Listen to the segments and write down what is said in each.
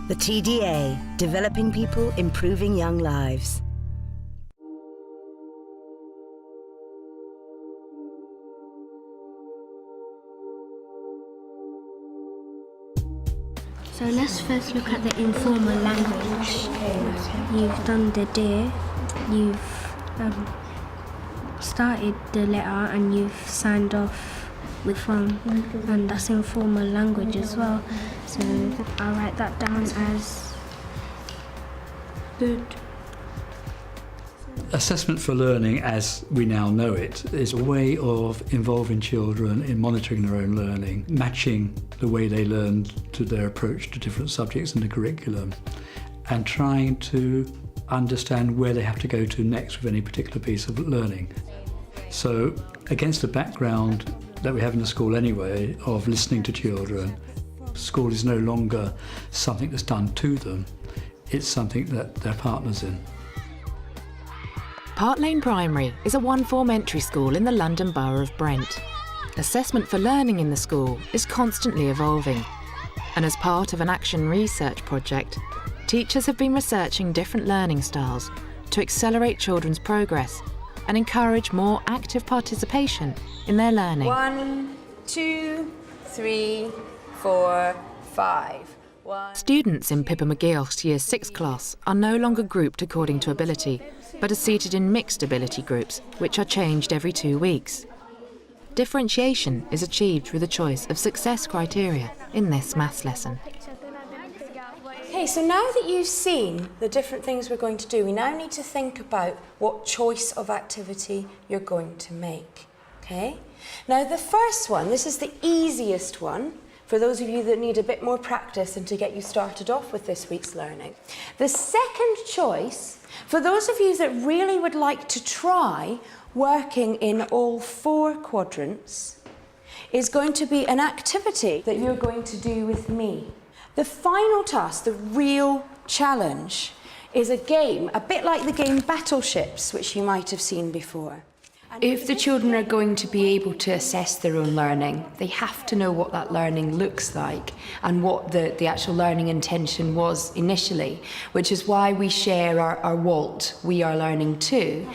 The TDA, developing people, improving young lives. So let's first look at the informal language. You've done the dear, you've started the letter and you've signed off with from, and that's informal language as well. So I'll write that down as good. Assessment for learning, as we now know it, is a way of involving children in monitoring their own learning, matching the way they learn to their approach to different subjects in the curriculum, and trying to understand where they have to go to next with any particular piece of learning. So, against the background that we have in the school anyway, of listening to children, school is no longer something that's done to them, it's something that they're partners in. Park Lane Primary is a one-form entry school in the London Borough of Brent. Assessment for learning in the school is constantly evolving, and as part of an action research project, teachers have been researching different learning styles to accelerate children's progress and encourage more active participation in their learning. 1, 2, 3, 4, 5. Students in Pippa McGeoch's Year 6 class are no longer grouped according to ability, but are seated in mixed ability groups, which are changed every 2 weeks. Differentiation is achieved through the choice of success criteria in this maths lesson. Okay, so now that you've seen the different things we're going to do, we now need to think about what choice of activity you're going to make. Okay? Now the first one, this is the easiest one, for those of you that need a bit more practice and to get you started off with this week's learning. The second choice, for those of you that really would like to try working in all 4 quadrants, is going to be an activity that you're going to do with me. The final task, the real challenge, is a game, a bit like the game Battleships, which you might have seen before. If the children are going to be able to assess their own learning, they have to know what that learning looks like and what the actual learning intention was initially, which is why we share our WALT, We Are Learning Too.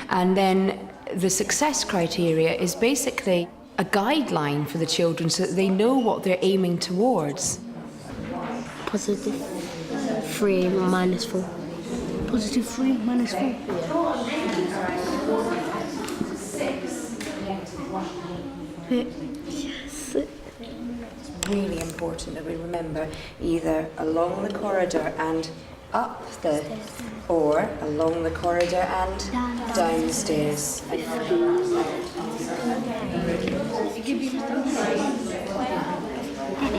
And then the success criteria is basically a guideline for the children so that they know what they're aiming towards. Positive 3 minus 4. Positive 3 minus 4. Yes. Really important that we remember either along the corridor and up the, or along the corridor and downstairs.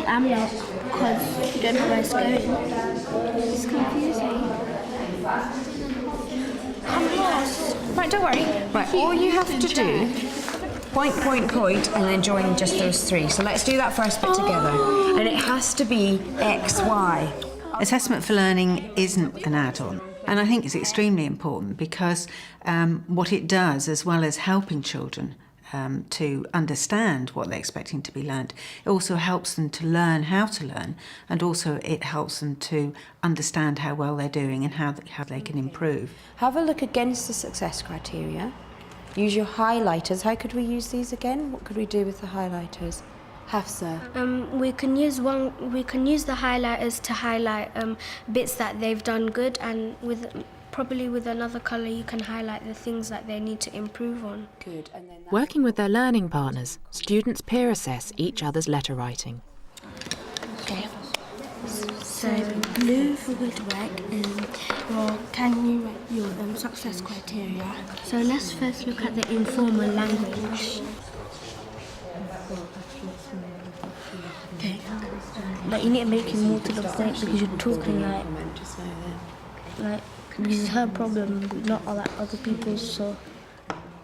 I'm not, because you don't know where it's going. It's confusing. I'm lost. Right, don't worry. Right, all you have to do, point, and then join just those 3. So let's do that first bit together. And it has to be X, Y. Assessment for learning isn't an add-on, and I think it's extremely important because what it does, as well as helping children to understand what they're expecting to be learned, it also helps them to learn how to learn, and also it helps them to understand how well they're doing and how they can improve. Have a look against the success criteria. Use your highlighters. How could we use these again? What could we do with the highlighters? Hafsa. We can use the highlighters to highlight bits that they've done good, and probably with another colour you can highlight the things that they need to improve on. Good. And then Working with their learning partners, students peer assess each other's letter writing. Okay. So blue for good work, can you write your success criteria? So let's first look at the informal language. Okay. Like you need to make it more to the point because you're talking like this is her problem, not all that other people's. So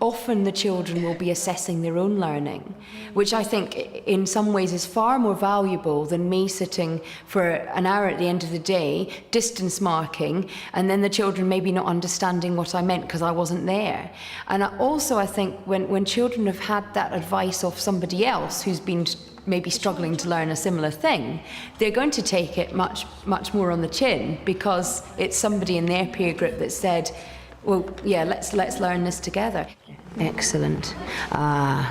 often the children will be assessing their own learning, which I think in some ways is far more valuable than me sitting for an hour at the end of the day, distance marking, and then the children maybe not understanding what I meant because I wasn't there. And I think when children have had that advice of somebody else who's been maybe struggling to learn a similar thing, they're going to take it much more on the chin, because it's somebody in their peer group that said, well, yeah, let's learn this together. Excellent. Right,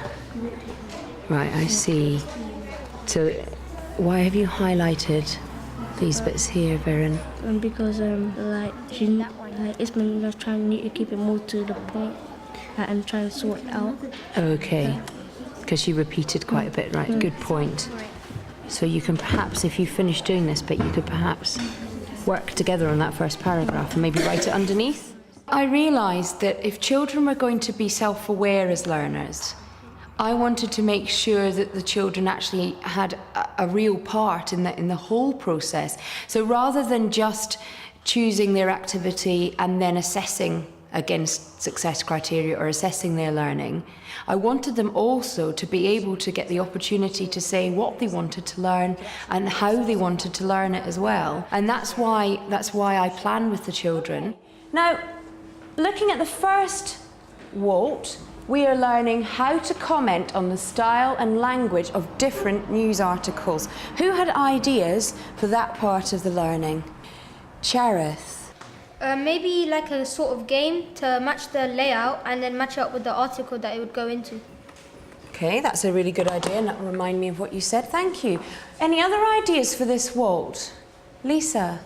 I see. So why have you highlighted these bits here, Viren? Because Ismail was trying to keep it more to the point and try and sort it out. Okay, because she repeated quite a bit, right? Good point. So you can perhaps, if you finish doing this bit, you could perhaps work together on that first paragraph and maybe write it underneath. I realised that if children were going to be self-aware as learners, I wanted to make sure that the children actually had a real part in the whole process. So rather than just choosing their activity and then assessing against success criteria or assessing their learning, I wanted them also to be able to get the opportunity to say what they wanted to learn and how they wanted to learn it as well. And that's why I plan with the children. Now, looking at the first WALT, we are learning how to comment on the style and language of different news articles. Who had ideas for that part of the learning? Cherith. Maybe like a sort of game to match the layout and then match it up with the article that it would go into. Okay, that's a really good idea, and that will remind me of what you said. Thank you. Any other ideas for this WALT? Lisa?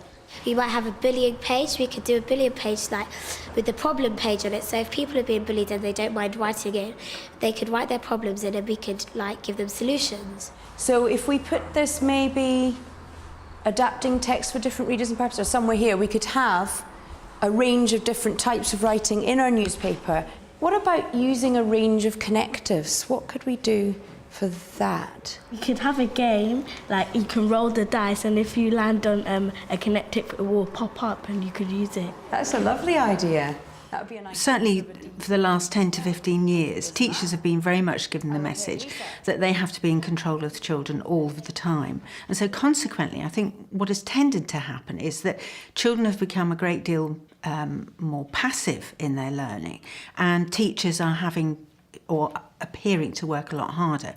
We might have a bullying page. We could do a bullying page like with the problem page on it. So if people are being bullied and they don't mind writing it, they could write their problems in and we could like give them solutions. So if we put this maybe adapting text for different readers and purposes, or somewhere here, we could have a range of different types of writing in our newspaper. What about using a range of connectives? What could we do for that? You could have a game, like you can roll the dice, and if you land on a connective, it will pop up and you could use it. That's a lovely idea. That would be a nice... Certainly for the last 10 to 15 years, teachers have been very much given the message that they have to be in control of the children all of the time. And so consequently, I think what has tended to happen is that children have become a great deal more passive in their learning, and teachers are having or appearing to work a lot harder.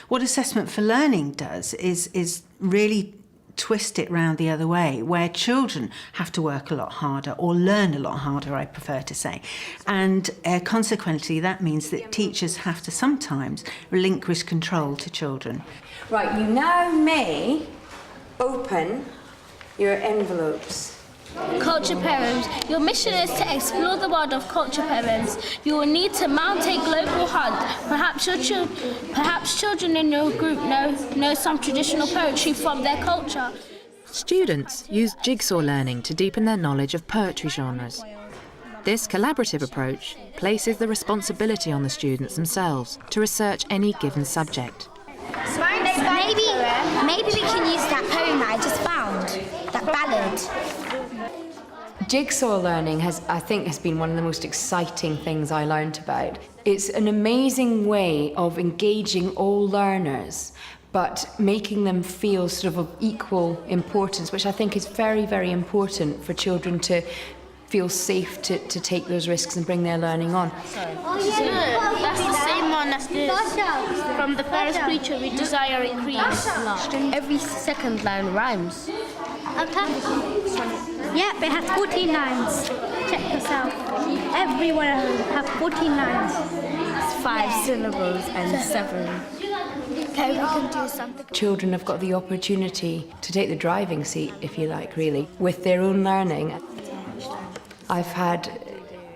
What Assessment for Learning does is really twist it round the other way, where children have to work a lot harder, or learn a lot harder, I prefer to say. And consequently, that means that teachers have to sometimes relinquish control to children. Right, you now may open your envelopes. Culture poems. Your mission is to explore the world of culture poems. You will need to mount a global hunt. Perhaps children in your group know some traditional poetry from their culture. Students use jigsaw learning to deepen their knowledge of poetry genres. This collaborative approach places the responsibility on the students themselves to research any given subject. Maybe we can use that poem that I just found, that ballad. Jigsaw learning I think has been one of the most exciting things I learned about. It's an amazing way of engaging all learners, but making them feel sort of equal importance, which I think is very, very important for children to feel safe to take those risks and bring their learning on. That's the same one as this. From the first creature we desire increase. Every second line rhymes. Yep, it has 14 lines. Check yourself. Every one of them have 14 lines. It's 5 syllables and 7. Okay, we can do something. Children have got the opportunity to take the driving seat, if you like, really, with their own learning. I've had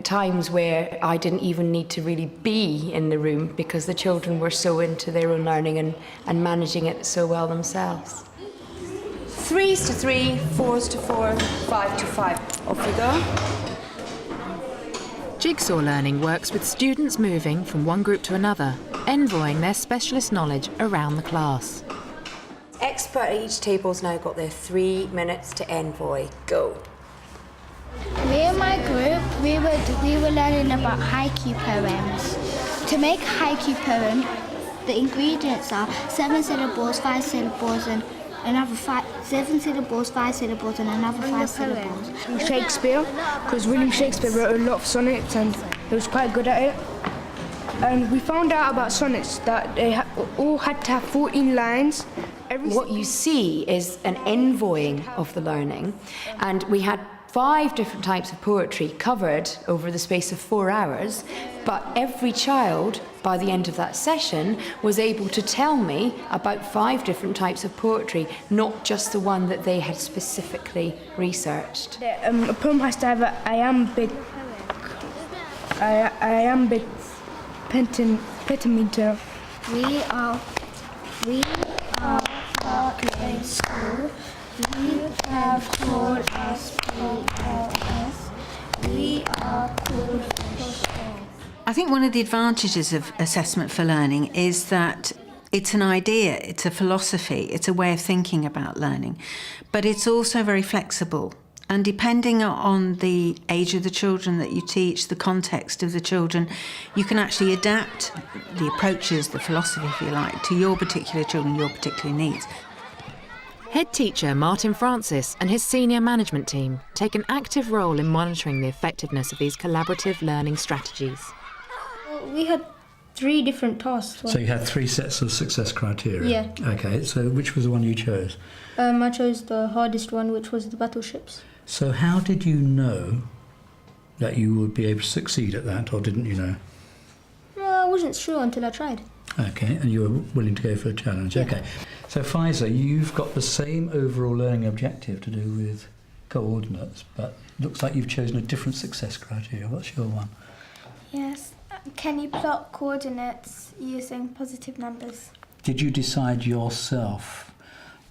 times where I didn't even need to really be in the room because the children were so into their own learning and managing it so well themselves. 3s to 3, 4s to 4, 5 to 5. Off you go. Jigsaw learning works with students moving from one group to another, envoying their specialist knowledge around the class. Expert at each table's now got their 3 minutes to envoy. Go. Me and my group, we were learning about haiku poems. To make a haiku poem, the ingredients are 7 syllables, 5 syllables, and another 7 syllables, 5 syllables, and another 5 syllables. Shakespeare, because William Shakespeare wrote a lot of sonnets and he was quite good at it. And we found out about sonnets that they all had to have 14 lines. What you see is an envoying of the learning, and we had 5 different types of poetry covered over the space of 4 hours, but every child, by the end of that session, was able to tell me about 5 different types of poetry, not just the one that they had specifically researched. A poem has to have a I am big pentameter. We are in school. We have called us PLS. We are called for I think one of the advantages of assessment for learning is that it's an idea, it's a philosophy, it's a way of thinking about learning, but it's also very flexible. And depending on the age of the children that you teach, the context of the children, you can actually adapt the approaches, the philosophy, if you like, to your particular children, your particular needs. Head teacher Martin Francis and his senior management team take an active role in monitoring the effectiveness of these collaborative learning strategies. We had 3 different tasks. So you had 3 sets of success criteria? Yeah. Okay, so which was the one you chose? I chose the hardest one, which was the battleships. So how did you know that you would be able to succeed at that, or didn't you know? I wasn't sure until I tried. Okay, and you were willing to go for a challenge. Yeah. Okay. So Faiza, you've got the same overall learning objective to do with coordinates, but looks like you've chosen a different success criteria. What's your one? Yes. Can you plot coordinates using positive numbers? Did you decide yourself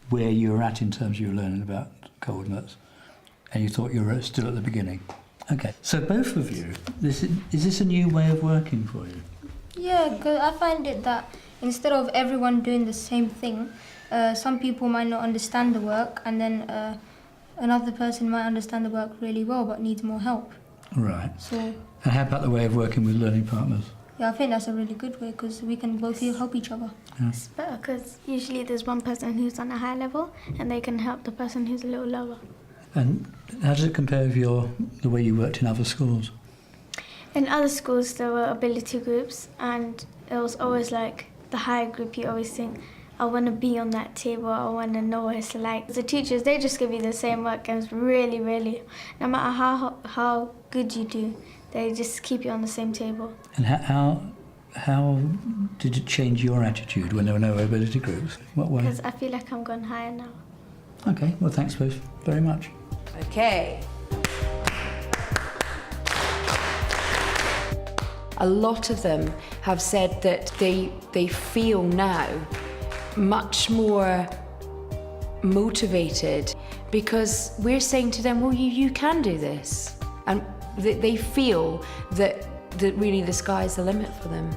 where you were at in terms of your learning about coordinates? And you thought you were still at the beginning? Okay. So both of you, is this a new way of working for you? Yeah, because I find it that instead of everyone doing the same thing, some people might not understand the work, and then another person might understand the work really well but needs more help. Right. So, and how about the way of working with learning partners? yeah, I think that's a really good way because we can both help each other. Yeah. It's better because usually there's one person who's on a high level and they can help the person who's a little lower. And how does it compare with the way you worked in other schools? In other schools there were ability groups and it was always like the higher group you always think, I want to be on that table, I want to know what it's like. The teachers, they just give you the same work and it's really, really, no matter how good you do, they just keep you on the same table. And how did it change your attitude when there were no ability groups? What way? Because I feel like I'm going higher now. Okay, well thanks both very much. Okay. A lot of them have said that they feel now much more motivated because we're saying to them, well, you can do this. And they feel that really the sky's the limit for them.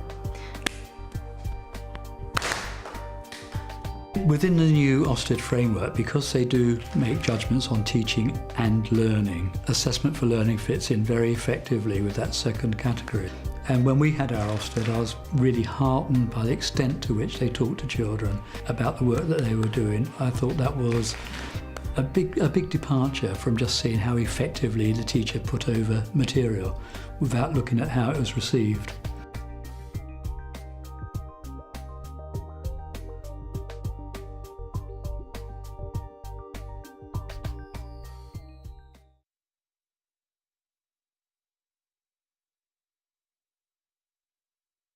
Within the new Ofsted framework, because they do make judgments on teaching and learning, assessment for learning fits in very effectively with that second category. And when we had our Ofsted, I was really heartened by the extent to which they talked to children about the work that they were doing. I thought that was a big departure from just seeing how effectively the teacher put over material without looking at how it was received.